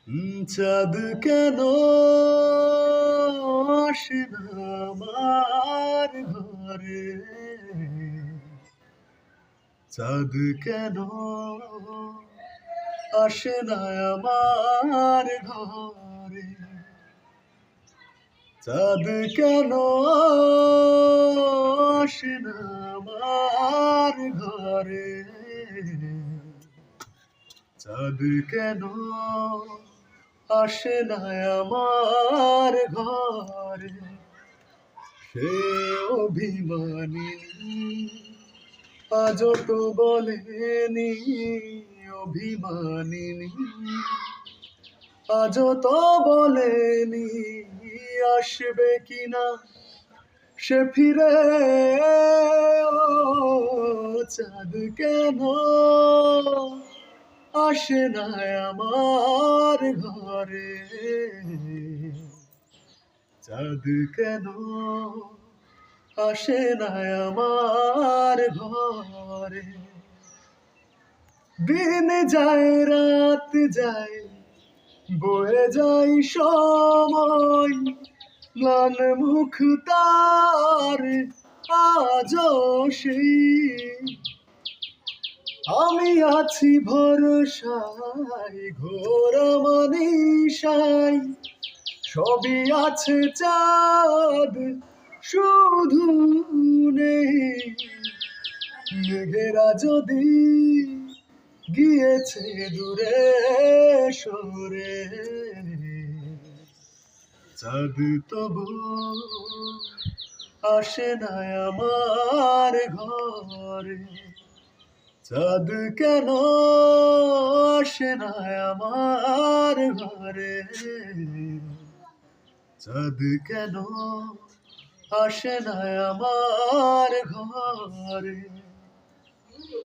চাঁদ কেন আসে না আমার ঘরে? চাঁদ কেন আসে না আমার ঘরে? চাঁদ কেন আসে না আমার ঘরে? চাঁদ কেন আসে না আমার ঘরে? সে অভিমানিনী আজও তো বলেনি, অভিমানিনী আজও তো বলেনি আসবে কিনা সে ফিরে। ও চাঁদ কেন আসে না আমার ঘরে? চাঁদ কেন আসে না আমার ঘরে? দিন যায় রাত যায় বয়ে যায় সময়, ম্লান মুখ তার আজও সেই। আমি আছি ভরসায় ঘোর মানিসাই, সবই আছে চাঁদ শুধু নেই। মেঘেরা যদি গিয়েছে দূরে সরে, চাঁদ তবু আসে না আমার ঘরে। চাঁদ কেন আসে না আমার ঘরে? চাঁদ কেন আসে না আমার ঘরে?